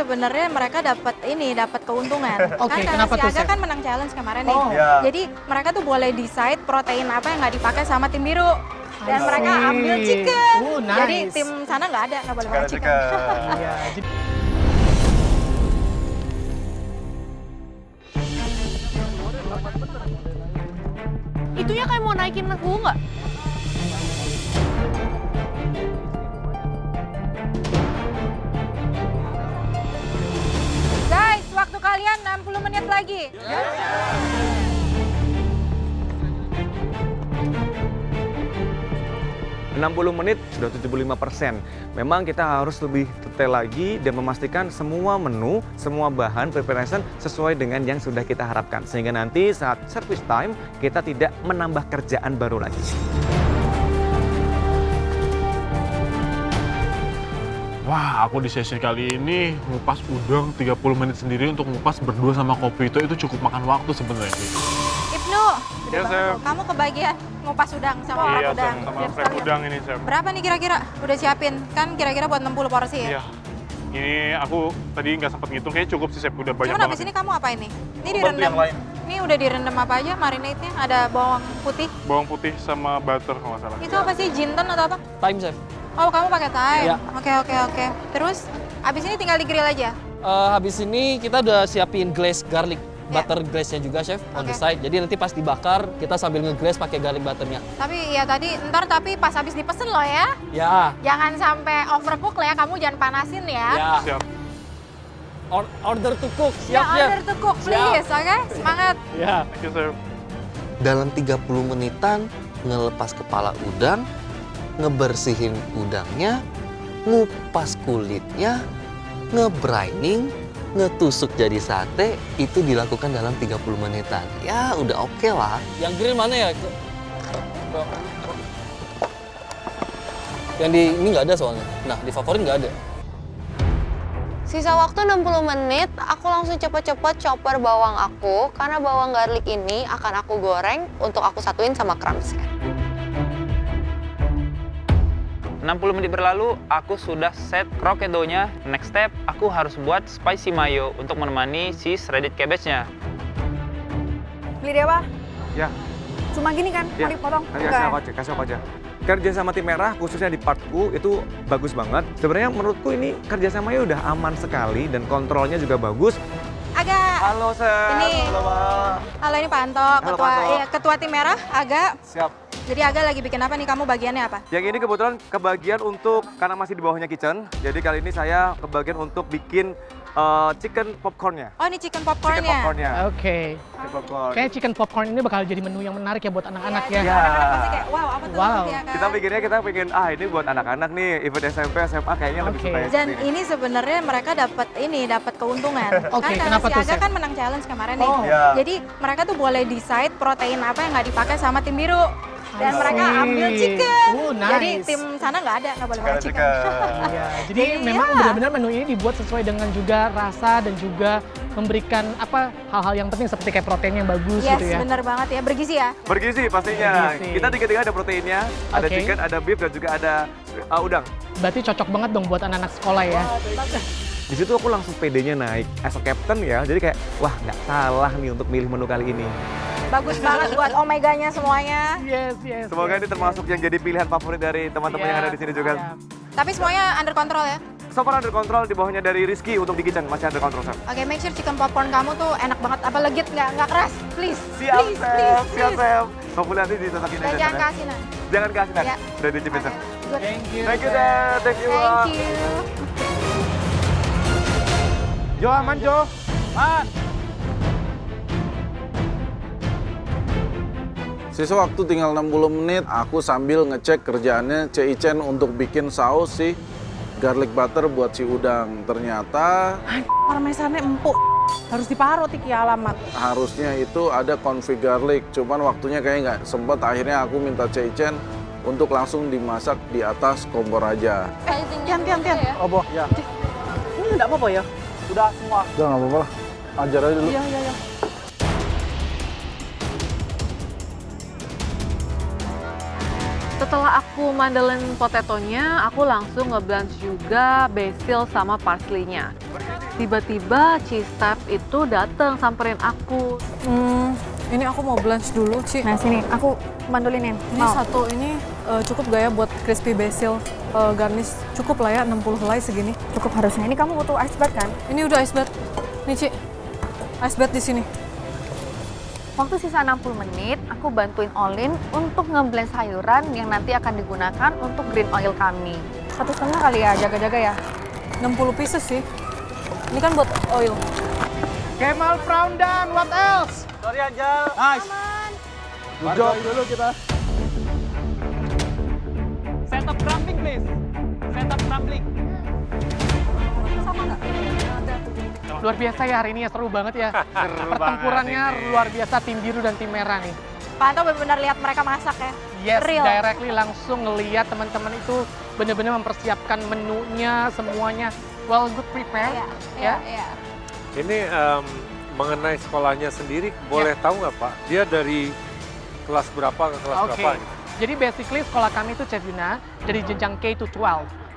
sebenarnya mereka dapat keuntungan. Oke, Kan kenapa si tuh, Aga Chef? kan menang challenge kemarin nih. Oh. Iya. Jadi mereka tuh boleh decide protein apa yang nggak dipakai sama tim biru. Dan I mereka see. ambil chicken. Oh, Jadi nice. tim sana nggak boleh Sekarang pakai chicken. Iya, jadi Itunya kayak mau naikin aku nggak? Guys, waktu kalian 60 menit lagi. 60 menit sudah 75%. Memang kita harus lebih detail lagi dan memastikan semua menu, semua bahan preparation sesuai dengan yang sudah kita harapkan. Sehingga nanti saat service time kita tidak menambah kerjaan baru lagi. Wah, aku di sesi kali ini ngupas udang 30 menit sendiri untuk ngupas berdua sama kopi itu cukup makan waktu sebenarnya. Ibnu, Iya, Chef. kamu kebagian ngupas udang sama orang Iya, udang. Chef, sama Siap Chef sekali. udang ini, Chef. Berapa nih kira-kira? Udah siapin? Kan kira-kira buat 60 porsi ya? Iya. Ini aku tadi nggak sempat ngitung, kayaknya cukup sih, Chef. Udah banyak Cuman banget. abis ini kamu apa ini? Ini Bantu direndam. yang lain. Ini udah direndam apa aja marinade-nya? Ada bawang putih. Bawang putih sama butter kalau nggak salah. Itu apa sih? Jinten atau apa? Time, Chef. Oh, kamu pakai thyme. Iya. Oke. Terus abis ini tinggal di-grill aja. Habis ini kita udah siapin glaze garlic butter glaze-nya juga, Chef, on the Oke. side. Jadi nanti pas dibakar, kita sambil nge-glaze pakai garlic butternya. Tapi ya tapi pas habis dipesen loh ya. Ya, Jangan sampai overcook lah ya, kamu jangan panasin ya. ya. Siap. Order to cook, Ya, siap, Chef. order to cook please, oke? Semangat. Ya. Thank you, Chef. Dalam 30 menitan ngelepas kepala udang, ngebersihin udangnya, ngupas kulitnya, ngebrining, ngetusuk jadi sate, itu dilakukan dalam 30 menitan. Ya udah oke lah. Yang grill mana ya? Yang di ini nggak ada soalnya. Nah, di favorit nggak ada. Sisa waktu 60 menit, aku langsung cepet-cepet chopper bawang aku karena bawang garlic ini akan aku goreng untuk aku satuin sama crumbsnya. 60 menit berlalu, aku sudah set croquette dough-nya. Next step, aku harus buat spicy mayo untuk menemani si shredded cabbage-nya. Beli Dewa, Ya, cuma gini kan? Ya. Mau dipotong? kasih aku aja. Kerja sama tim merah, khususnya di partku, itu bagus banget. Sebenarnya menurutku ini kerjasamanya udah aman sekali dan kontrolnya juga bagus. Agak. Halo, Chef. Ini. Halo, Pak. Halo, ini Pak Anto, Halo, ketua, Pak Anto. iya, ketua tim merah. Agak. Siap. Jadi Agak lagi bikin apa nih? Kamu bagiannya apa? Yang ini kebetulan kebagian untuk, karena masih di bawahnya kitchen, jadi kali ini saya kebagian untuk bikin chicken popcorn-nya. Oh, ini chicken Chicken popcorn-nya. popcorn-nya. oke. Chicken popcorn. Kayak chicken popcorn ini bakal jadi menu yang menarik ya buat anak-anak ya. Iya, anak-anak pasti kayak, wow, apa tuh? Wow. Ya kan? Kita pikirnya kita pengen, ini buat anak-anak nih, event SMP, SMA kayaknya lebih Oke. suka yang Dan seperti ini sebenarnya mereka dapat keuntungan. Oke, Kan karena kenapa si tuh, Aga Chef? kan menang challenge kemarin nih. Oh. Iya. Jadi mereka tuh boleh decide protein apa yang nggak dipakai sama tim biru. Dan I mereka see. ambil chicken. Oh, Jadi nice. tim sana nggak boleh pakai Sekarang chicken. Iya, jadi Jadi memang ya. benar-benar menu ini dibuat sesuai dengan juga rasa dan juga memberikan hal-hal yang penting seperti kayak protein yang bagus Yes, gitu ya. bener banget ya. Bergizi ya. Bergizi pastinya. Bergizi. Kita tiga-tiga ada proteinnya, ada Oke. chicken, ada beef, dan juga ada udang. Berarti cocok banget dong buat anak-anak sekolah ya. Di situ aku langsung PD-nya naik as a captain ya. Jadi kayak, wah nggak salah nih untuk milih menu kali ini. Bagus banget buat omeganya semuanya. Yes. Semoga ini termasuk yang jadi pilihan favorit dari teman-teman yang ada di sini juga. Iya. Tapi semuanya under control ya. So far under control, di bawahnya dari Rizky untuk di kitchen, masih under control, Chef. Oke, make sure chicken popcorn kamu tuh enak banget. Apa legit nggak keras? Please. Siap, please, Chef. please, Siap, please. Chef. Hopefully nanti ditotokin Dan aja, jangan Chef, ya. kasih nah. Jangan kasih, Chef. Ya. Udah dicipin, Chef. Good. Thank you. Thank you, Chef. Thank you, Pak. Thank you. Jo, aman Jo. Sisa waktu tinggal 60 menit, aku sambil ngecek kerjaannya Ci Chen untuk bikin saus si garlic butter buat si udang. Ternyata Parmesannya empuk. Harus diparut iki alamat. harusnya itu ada confit garlic, cuman waktunya kayaknya nggak sempet. Akhirnya aku minta Ci Chen untuk langsung dimasak di atas kompor aja. Tian. Oh, boh, ya. Ini enggak apa-apa ya? Udah nggak apa-apa lah. Ajar aja dulu. Iya. Setelah aku mandelen potatonya, aku langsung nge-blanch juga basil sama parsley-nya. tiba-tiba Cistep itu datang samperin aku. Ini aku mau blanch dulu, Ci. Nah sini, aku mandolinin. Ini satu ini cukup gak ya buat crispy basil garnish? Cukup lah ya, 60 helai segini. Cukup harusnya. Ini kamu butuh ice bath kan? Ini udah ice bath. Nih, Ci. Ice bath di sini. Waktu sisa 60 menit, aku bantuin Olin untuk ngeblend sayuran yang nanti akan digunakan untuk green oil kami. 1,5 kali ya, jaga-jaga ya. 60 pieces sih. Ini kan buat oil. Kemal Brown dan what else? Sorry Anjal. Nice. Good job dulu kita. Setup crumbling please. Setup crumbling. Sama nggak? Luar biasa ya hari ini ya, seru banget ya. Pertempurannya luar biasa tim biru dan tim merah nih. Pak Anto benar-benar lihat mereka masak ya. Yes, Real. directly langsung ngelihat teman-teman itu benar-benar mempersiapkan menunya semuanya well good prepared. Iya, iya. Ini mengenai sekolahnya sendiri, boleh tahu nggak Pak? Dia dari kelas berapa ke kelas berapa? Gitu? Jadi basically sekolah kami itu Chef Yuna dari jenjang K-12.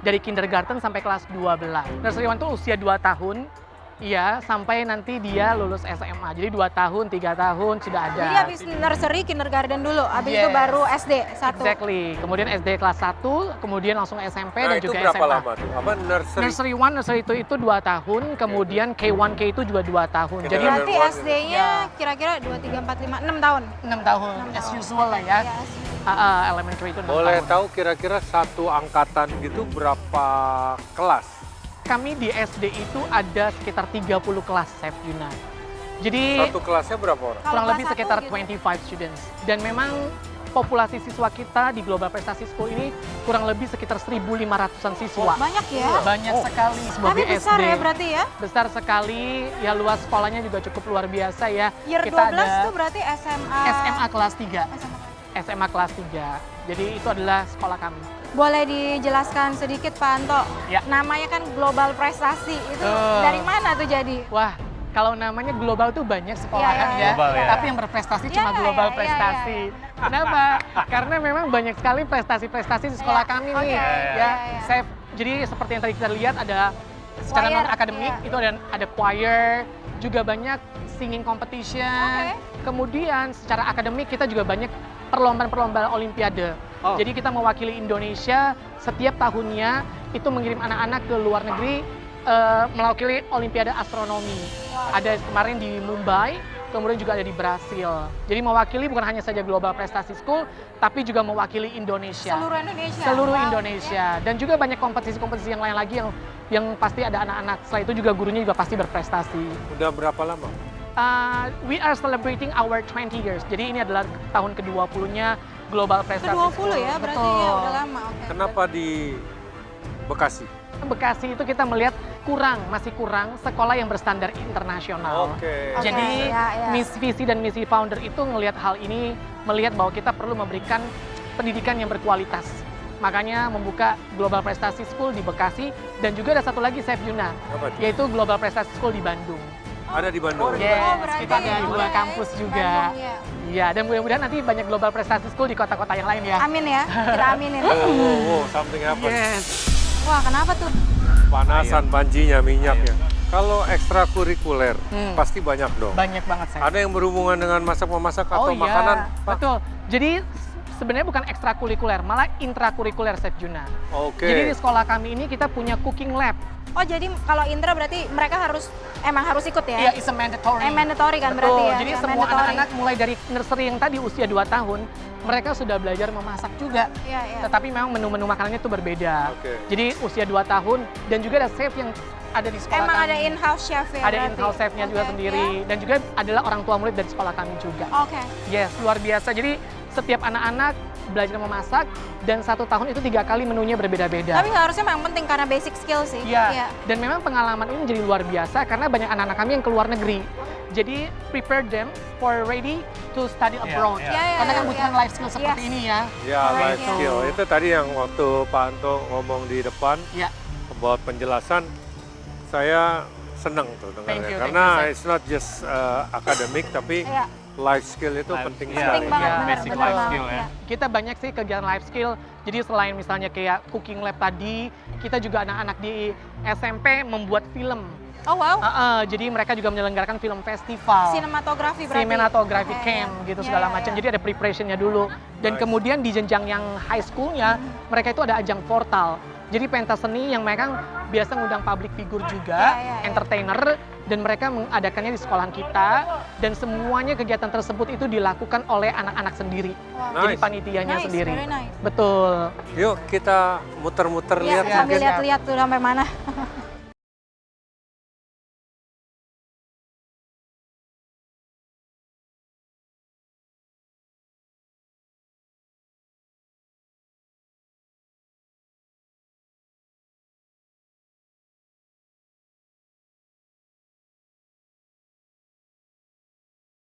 Dari kindergarten sampai kelas 12. Nursery 1 itu usia 2 tahun. Iya, sampai nanti dia lulus SMA. Jadi 2 tahun, 3 tahun sudah ada. Jadi habis nursery, kindergarten dulu, habis itu baru SD 1. Exactly. Kemudian SD kelas 1, kemudian langsung SMP Nah, dan itu juga berapa SMA. lama tuh? Apa nursery? Nursery 1, nursery itu 2 tahun, kemudian K1, K2 juga 2 tahun. Jadi Berarti SD-nya kira-kira 2, 3, 4, 5, 6 tahun. 6 tahun, as usual lah ya. Elementary itu 6 Boleh tahun. tahu kira-kira satu angkatan gitu berapa kelas? Kami di SD itu ada sekitar 30 kelas, Chef Yuna. Jadi Satu kelasnya berapa orang? kurang lebih sekitar 25 students. Dan memang populasi siswa kita di Global Prestasi School ini kurang lebih sekitar 1.500-an siswa. Banyak ya? Banyak sekali sebuah Tapi besar BSD. ya berarti ya? Besar sekali, ya luas sekolahnya juga cukup luar biasa ya. Year Kita 12 ada tuh berarti SMA. SMA kelas 3. SMA kelas 3. Jadi itu adalah sekolah kami. Boleh dijelaskan sedikit Pak Anto? Ya. Namanya kan Global Prestasi, itu dari mana tuh jadi? Wah, kalau namanya global tuh banyak sekolah Iya, kan iya, ya. Global, ya. Tapi yang berprestasi cuma Iya, Global iya, Prestasi. iya, Kenapa? Karena memang banyak sekali prestasi-prestasi di sekolah kami nih. Ya, jadi seperti yang tadi kita lihat ada secara Choir, non akademik itu ada choir, juga banyak singing competition. Kemudian secara akademik kita juga banyak perlombaan-perlombaan olimpiade. Jadi kita mewakili Indonesia setiap tahunnya itu mengirim anak-anak ke luar negeri mewakili Olimpiade Astronomi. Ada kemarin di Mumbai, kemudian juga ada di Brasil. Jadi mewakili bukan hanya saja Global Prestasi School, tapi juga mewakili Indonesia. Seluruh Indonesia. Seluruh Wow, Indonesia. Dan juga banyak kompetisi-kompetisi yang lain lagi yang pasti ada anak-anak. Setelah itu juga gurunya juga pasti berprestasi. Udah berapa lama? We are celebrating our 20 years. Jadi ini adalah tahun ke-20-nya Global Prestasi Ke-20 School. ya, berarti Betul. ya udah lama. Oke. Kenapa di Bekasi? Bekasi itu kita melihat masih kurang sekolah yang berstandar internasional. Oke. Jadi ya. visi dan misi founder itu melihat hal ini, melihat bahwa kita perlu memberikan pendidikan yang berkualitas. Makanya membuka Global Prestasi School di Bekasi dan juga ada satu lagi Chef Yuna, Apa itu? yaitu Global Prestasi School di Bandung. Ada di Bandung? Yes, berarti kita ada 2 kampus juga. Bandung, ya. Iya, dan mudah-mudahan nanti banyak Global Prestasi School di kota-kota yang lain ya. Amin ya, kita aminin. Something happen. Yes. Wah, kenapa tuh? Panasan pancinya, minyaknya. Kalau ekstrakurikuler, pasti banyak dong. Banyak banget saya. Ada yang berhubungan dengan masak-memasak atau iya, makanan? Pak? betul. Jadi sebenarnya bukan ekstrakurikuler, malah intrakurikuler Chef Yuna. Oke. Jadi di sekolah kami ini kita punya cooking lab. Oh, jadi kalau Indra berarti mereka emang harus ikut ya? Iya, it's a mandatory. Mandatory kan Betul. berarti ya? Jadi Ya, semua mandatory. anak-anak mulai dari nursery yang tadi usia 2 tahun, mereka sudah belajar memasak juga. Iya, iya. Tetapi memang menu-menu makanannya itu berbeda. Oke. Jadi usia 2 tahun dan juga ada chef yang ada di sekolah Emang kami. ada in-house chef ya? Ada berarti? in-house chefnya juga Oke, sendiri. Dan juga adalah orang tua murid dari sekolah kami juga. Oke. Yes, luar biasa. Jadi setiap anak-anak belajar memasak dan 1 tahun itu 3 kali menunya berbeda-beda. Tapi harusnya memang penting karena basic skill sih. Iya, dan memang pengalaman ini jadi luar biasa karena banyak anak-anak kami yang keluar negeri. Jadi prepare them for ready to study abroad. Karena kan butuhan life skill seperti ini ya. Ya, life skill. Itu tadi yang waktu Pak Anto ngomong di depan, buat penjelasan, saya senang tuh dengarnya. Karena it's not just academic, tapi life skill itu penting sekali. Basic life skill ya. Kita banyak sih kegiatan life skill. Jadi selain misalnya kayak cooking lab tadi, kita juga anak-anak di SMP membuat film. Oh wow. Jadi mereka juga menyelenggarakan film festival. Sinematografi berarti. Sinematografi Oke. camp gitu Ya, segala ya, macam. ya. Jadi ada preparationnya dulu. Dan kemudian di jenjang yang high schoolnya, mereka itu ada ajang portal. Jadi pentas seni yang mereka biasa ngundang public figure juga, entertainer, dan mereka mengadakannya di sekolahan kita. Dan semuanya kegiatan tersebut itu dilakukan oleh anak-anak sendiri. Jadi panitianya sendiri. Very nice. Betul. Yuk kita muter-muter Iya, lihat sambil mungkin. lihat-lihat tuh sampai mana.